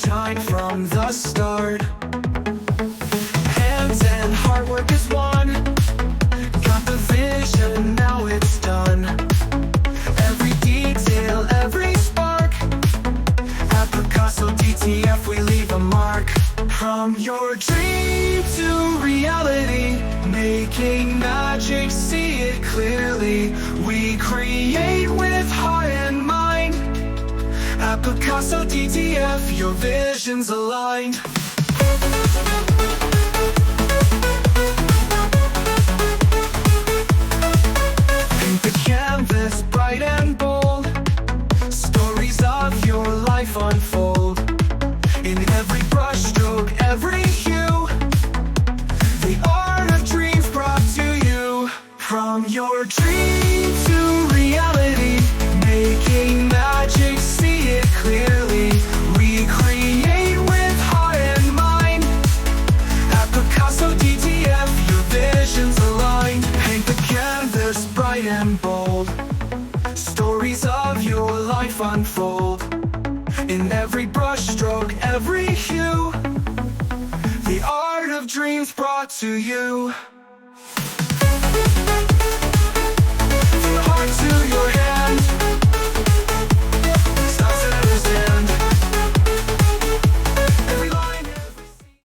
shine from the start. Hands and hard work is one. Got the vision, now it's done. Every detail, every spark. At Picasso DTF we leave a mark. From your dream to reality, making magic, see it clearly. We create with heart and mind. At Picasso DTF, your vision's aligned. Paint the canvas bright and bold. Stories of your life unfold. In every brushstroke, every hue, the art of dreams brought to you. From your dream to reality, making magic, see it clearly. We create with heart and mind. At Picasso DTF, your vision's aligned. Paint the canvas bright and bold. Stories of your life unfold. In every brushstroke, every hue, the art of dreams brought to you.